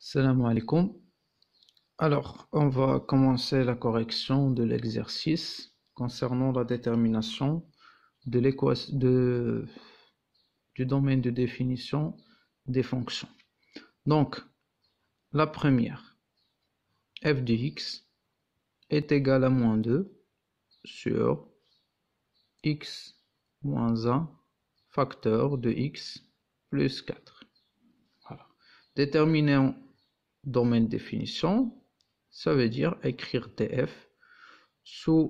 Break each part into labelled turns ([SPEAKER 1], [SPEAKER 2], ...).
[SPEAKER 1] Salam alaikum. Alors, on va commencer la correction de l'exercice concernant la détermination de du domaine de définition des fonctions. Donc, la première, f de x est égal à moins 2 sur x moins 1 facteur de x plus 4. Voilà. Déterminons domaine de définition, ça veut dire écrire df sous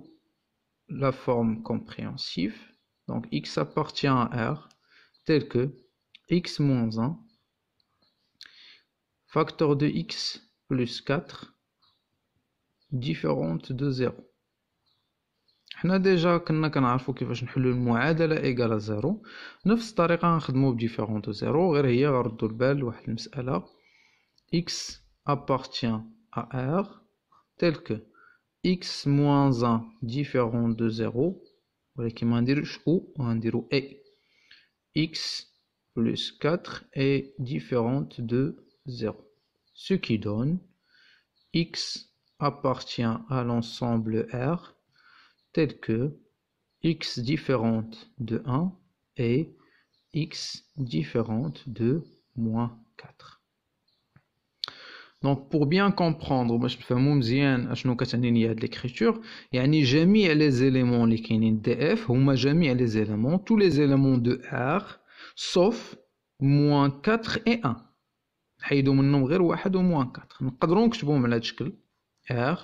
[SPEAKER 1] la forme compréhensive. Donc x appartient à R tel que x moins 1 facteur de x plus 4 différente de 0. حنا ديجا كنا كنعرفوا كيفاش نحلوا المعادله ايكال 0. نفس الطريقه نخدموا بديفيرون دو 0، غير هي غردوا البال لواحد المساله. x appartient à R tel que x moins 1 différent de 0, ولكن ما نديروش او ونديرو a, x plus 4 est différente de 0, ce qui donne x appartient à l'ensemble R tel que x différente de 1 et x différente de moins 4. Donc pour bien comprendre باش نفهموا مزيان اشنو كتعني هاد l'écriture، يعني جميع les éléments اللي كاينين df هما جميع les éléments tous les éléments de R sauf moins 4 et 1. نحيدوا منهم غير 1 و moins 4. نقدروا نكتبوهم على هاد الشكل R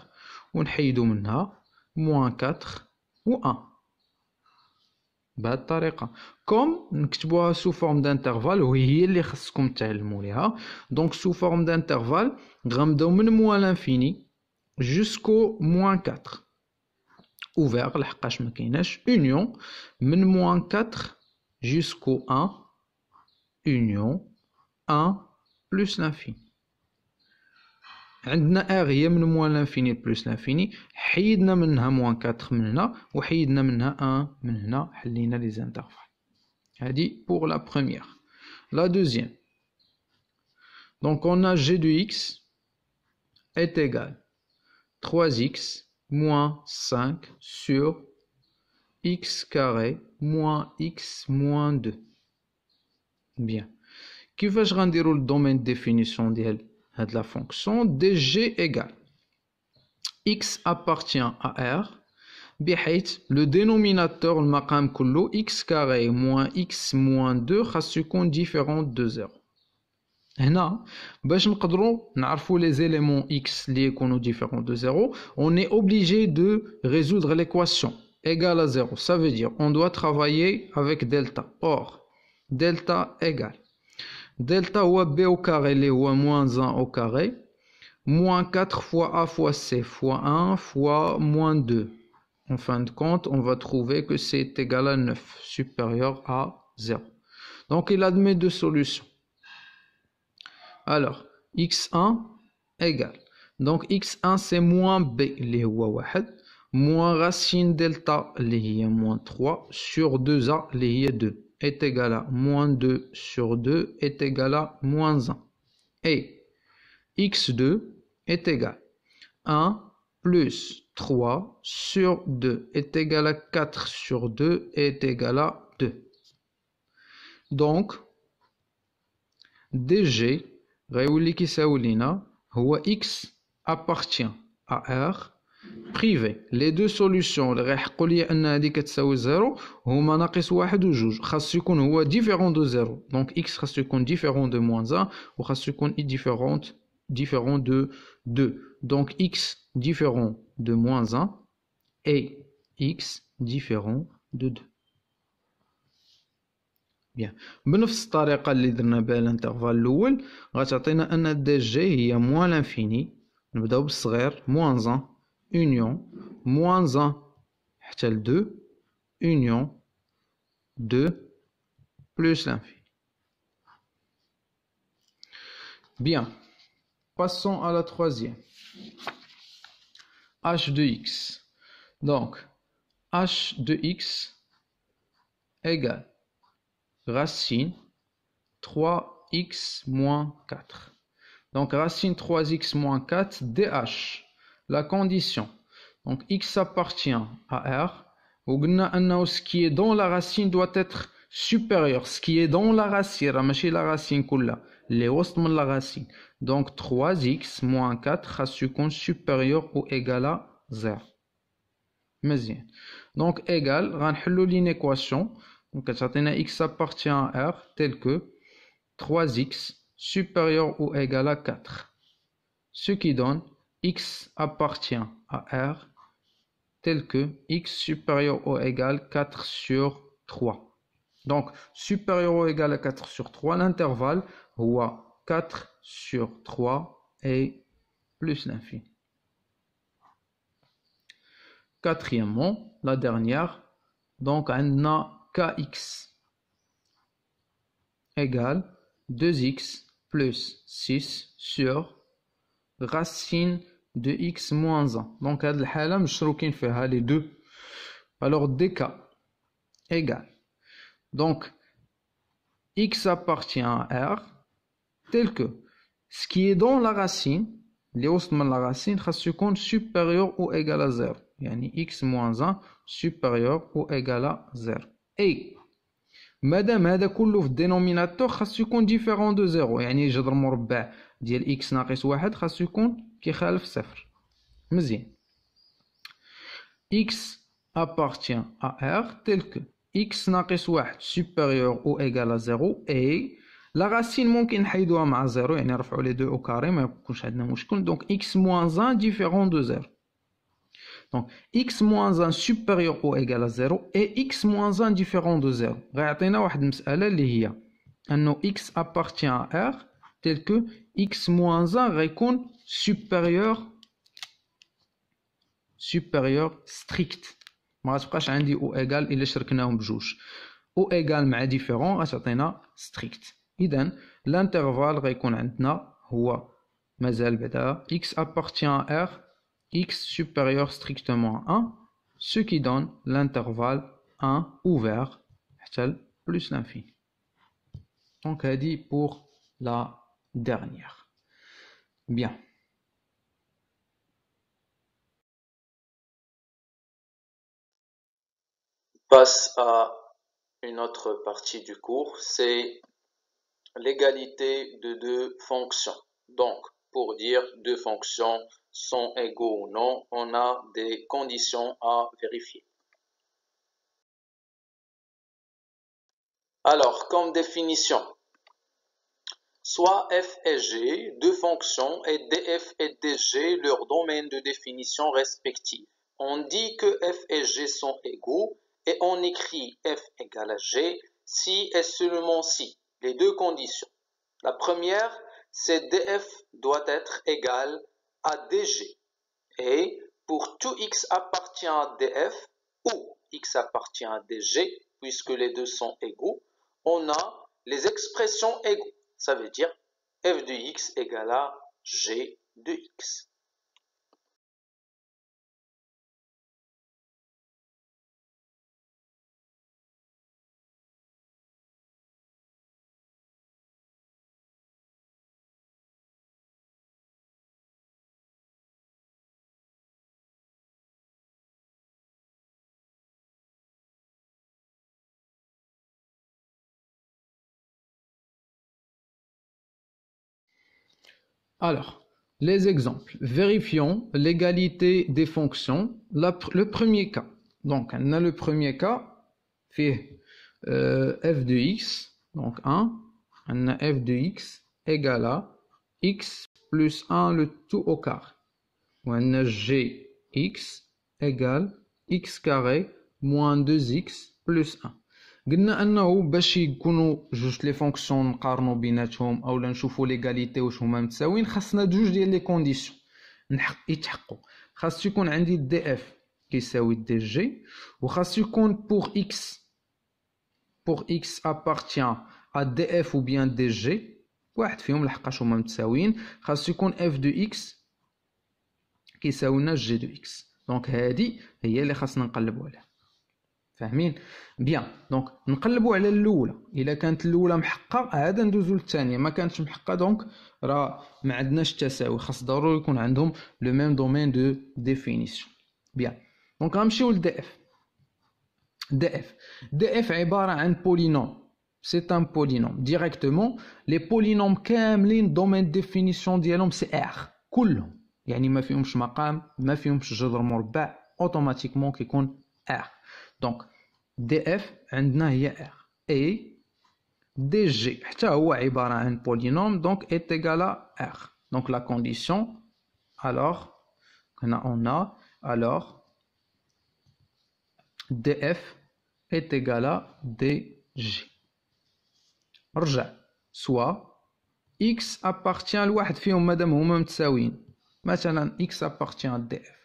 [SPEAKER 1] ونحيدوا منها moins 4 و 1 بهذه الطريقه، كوم نكتبوها سو فورم دانترفال وهي هي اللي خصكم تعلموا ليها. دونك سو فورم دانترفال غنبداو من موان لانفيني جوسكو موان 4 اوفير لحقاش ما كايناش اونيون من موان 4 جوسكو 1 اونيون 1 بلس لانفيني. عندنا ار هي من موان لانفيني بلس لانفيني، حيدنا منها موان 4 من هنا وحيدنا منها 1 من هنا، حلينا لي زانترفال. هذه pour la première. La deuxième, donc on a g de x est égal 3x moins 5 sur x carré moins x moins 2. Bien. كيفاش غنديروا le domaine de définition ديال هاد la fonction dg égale x appartient à R بحيث le dénominateur المقام كله x carré moins x moins 2 خاصو يكون différent de 0. هنا باش نقدروا نعرفوا les éléments x اللي يكونوا différents de 0 on est obligé de résoudre l'équation égale à 0. Ça veut dire on doit travailler avec delta. Or delta égale delta هو b au carré اللي هو moins 1 au carré moins 4 fois a fois c fois 1 fois moins 2. En fin de compte, on va trouver que c'est égal à 9, supérieur à 0. Donc, il admet deux solutions. Alors, x1 égale. Donc, x1, c'est moins b, اللي هو 1, moins racine delta, اللي هي moins 3, sur 2a, اللي هي 2, est égal à moins 2 sur 2, est égal à moins 1. Et x2 est égal à 1 plus 3 sur 2 est égal à 4 sur 2 est égal à 2. Donc, dg غيولي كيساوي لينا هو x appartient à R privé. Les deux solutions اللي غيحقوا لي ان هذه كتساوي 0 هما ناقص 1 و 2. خاصو يكون هو différent de 0. Donc x خاصو يكون différent de moins 1 و خاصو يكون différent de 2. Donc x différent de moins 1 et x différent de 2. Bien. بنفس الطريقة اللي درنا بها الانترفال الأول غتعطينا أن دي جي هي موان لانفيني. نبداو بالصغير moins 1 union moins 1 حتى ل 2 union 2 plus l'infini. Bien. Passons à la troisième. h de x. Donc, h de x égale racine 3x moins 4. Donc racine 3x moins 4 dh. La condition. Donc x appartient à R. Ce qui est dans la racine doit être supérieur. Ce qui est dans la racine, ماشي la racine كلها. Les وسط من la racine. Donc 3x moins 4 خاصو supérieur ou égal à 0. مزيان. Donc égal, غنحلو l'inéquation. Donc كتعطينا x appartient à R tel que 3x supérieur ou égal à 4. Ce qui donne x appartient à R tel que x supérieur ou égal 4 sur 3. Donc, supérieur ou égal à 4 sur 3, l'intervalle est 4 sur 3 et plus l'infini. Quatrièmement, la dernière, donc on a kx égale 2x plus 6 sur racine de x moins 1. Donc, à la مشروكين فيها les deux. Alors, dk égale. Donc, x appartient à R tel que ce qui est dans la racine, les وسط من la racine, خاص يكون supérieur ou égal à 0. يعني x moins 1 supérieur ou égal à 0. Et مادام هذا كله في الدينوميناتور خاص يكون différent de 0. يعني جذر مربع ديال x ناقص 1 خاص يكون كيخالف 0. مزيان. x appartient à R tel que x ناقص 1 supérieur ou égal à 0 et la racine ممكن نحيدوها مع 0 يعني نرفعوا les deux au carré ما يكونش عندنا مشكل. Donc x moins 1 différent de 0. Donc x moins 1 supérieur ou égal à 0 et x moins 1 différent de 0. غيعطينا واحد المسألة اللي هي أنه x appartient à R tel que x moins 1 غيكون supérieur strict. ما غتبقاش عندي او ايغال الا شركناهم بجوج. او ايغال مع ديفيرون غتعطينا ستريكت. اذا الانترفال غيكون عندنا هو مازال بعدا x appartient à R x supérieur strictement à 1 ce qui donne l'intervalle 1 ouvert حتى plus l'infini. Donc هذه pour la dernière. Bien.
[SPEAKER 2] Passe à une autre partie du cours, c'est l'égalité de deux fonctions. Donc, pour dire deux fonctions sont égaux ou non, on a des conditions à vérifier. Alors, comme définition, soit f et g, deux fonctions, et df et dg, leur domaine de définition respectif. On dit que f et g sont égaux, et on écrit f égale à g si et seulement si, les deux conditions. La première, c'est df doit être égal à dg. Et pour tout x appartient à df ou x appartient à dg, puisque les deux sont égaux, on a les expressions égaux. Ça veut dire f de x égale à g de x.
[SPEAKER 1] Alors, les exemples. Vérifions l'égalité des fonctions. Le premier cas. Donc, on a le premier cas, fait f de x, donc 1. On a f de x égale à x plus 1 le tout au carré. On a gx égale x carré moins 2x plus 1. قلنا انه باش يكونوا جوج لي فونكسيون نقارنوا بيناتهم اولا نشوفوا ليغاليتي واش هما متساويين خاصنا جوج ديال لي كونديسيون يتحققوا. خاص يكون عندي دي اف كيساوي دي جي وخاص يكون pour x appartient à df ou bien dg واحد فيهم لحقاش هما متساويين خاص يكون f de x كيساوي لنا g de x. دونك هذه هي اللي خاصنا نقلبوا عليها. فاهمين؟ بيان. دونك نقلبوا على الاولى، الا كانت الاولى محقه عاد ندوزو للثانيه، ما كانتش محقه دونك راه ما عندناش التساوي، خاص ضروري يكون عندهم لو ميم دومين دو ديفينيسيون. بيان. دونك غنمشيو لدي اف. دي اف عباره عن بولينوم، سي ان بولينوم ديريكتومون. لي بولينوم كاملين دومين ديفينيسيون ديالهم سي ار كلهم، يعني ما فيهمش مقام، ما فيهمش جذر مربع، اوتوماتيكمون كيكون ار. دونك دي اف عندنا هي ار، اي دي جي حتى هو عباره عن بولينوم دونك est égal à r. donc la condition alors on a alors df est égal à dg. رجع soit x appartient لواحد فيهم مادام هما متساويين، مثلا x appartient à df.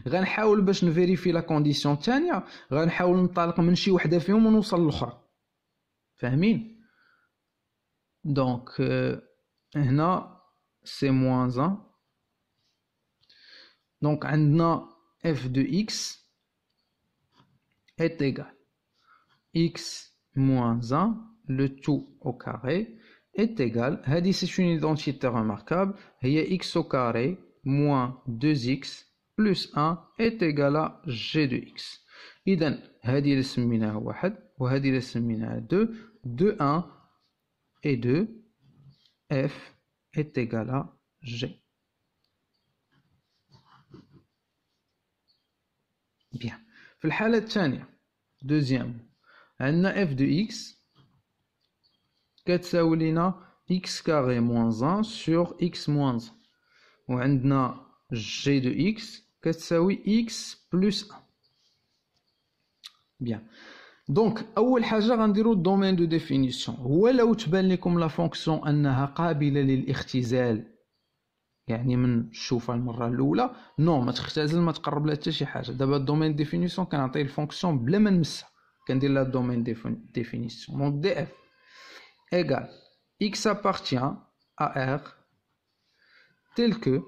[SPEAKER 1] غنحاول باش نفيريفي لا كونديسيون الثانيه، غنحاول ننطلق من شي وحده فيهم ونوصل للاخرى، فاهمين؟ دونك هنا سي موان 1. دونك عندنا f de x est égal x moins 1 le tout au carré est égal, هذه c'est une identité remarquable, هي x au carré moins 2x plus 1 est égal à g de x. إذن هذه اللي سميناها واحد وهذه اللي سميناها 2. de 1 et 2 f est égal à g. Bien. في الحالة الثانية deuxième عندنا f de x كتساوي لنا x carré moins 1 sur x moins 1 وعندنا g de x كتساوي x plus 1. Bien. دونك اول حاجه غنديرو الدومين دو ديفينيسيون. هو لو تبان لكم لا فونكسيون انها قابله للاختزال، يعني من نشوفها المره الاولى نو ما تختزل، ما تقرب لها حتى شي حاجه. دابا الدومين ديفينيسيون كنعطي الفونكسيون بلا ما نمسها، كندير لها الدومين ديفينيسيون. دونك دي اف ايغال x appartient à r tel que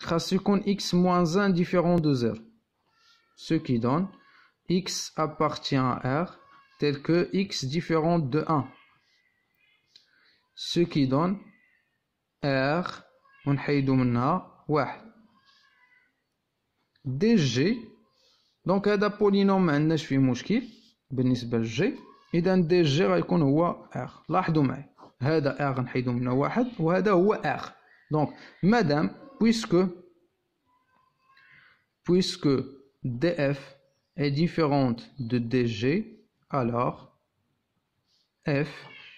[SPEAKER 1] خاص يكون x moins 1 différent de 0, ce qui donne x appartient à r tel que x différent de 1, ce qui donne r ونحيدو منها 1 dg. دونك هذا بولينوم ما عندناش فيه مشكل بالنسبه للجي، اذا دي جي غيكون هو r. لاحظوا معي هذا r غنحيدو منه 1 وهذا هو r. دونك مادام puisque df est différente de dg, alors f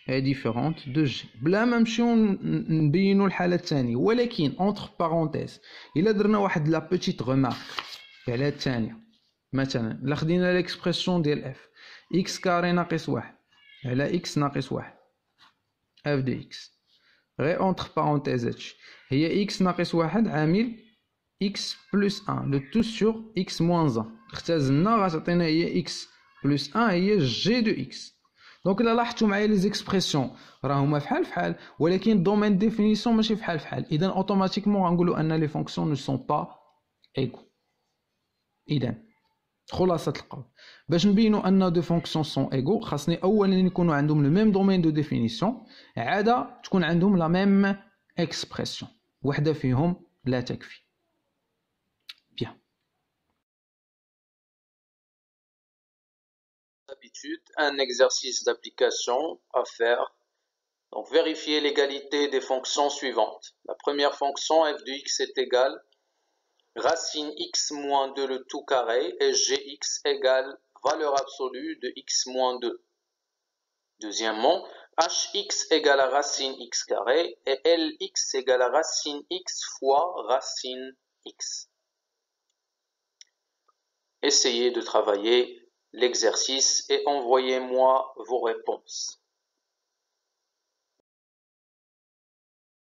[SPEAKER 1] est différente de g. بلا ما نمشيو نبينوا الحاله الثانيه، ولكن entre parenthèses الا درنا واحد لا بيتيت ريمارك على الثانيه، مثلا الا خدينا ليكسبرسيون ديال f x كاري ناقص 1 على x ناقص 1 f de x غير entre parenthèses هادشي هي x ناقص 1 عامل x plus 1 le tout sur x moins 1. اختزلنا غتعطينا هي x plus 1 هي g de x. دونك الا لاحظتوا معايا لي زيكسبرسيون راهما فحال فحال، ولكن الدومين ديفينيسيون ماشي فحال فحال، اذا اوتوماتيكمون غنقولوا ان لي فونكسيون نو سون با ايغو. اذا خلاصه القول باش نبينوا ان دو فونكسيون سون ايغو خاصني اولا يكونوا عندهم لو ميم دومين دو ديفينيسيون، عاده تكون عندهم لا ميم اكسبرسيون، وحده فيهم لا تكفي. Bien.
[SPEAKER 2] D'habitude, un exercice d'application à faire. Donc, vérifier l'égalité des fonctions suivantes. La première fonction, f de x est égale racine x moins 2 le tout carré et gx égale valeur absolue de x moins 2. Deuxièmement, hx égale à racine x carré et lx égale à racine x fois racine x. Essayez de travailler l'exercice et envoyez-moi vos réponses.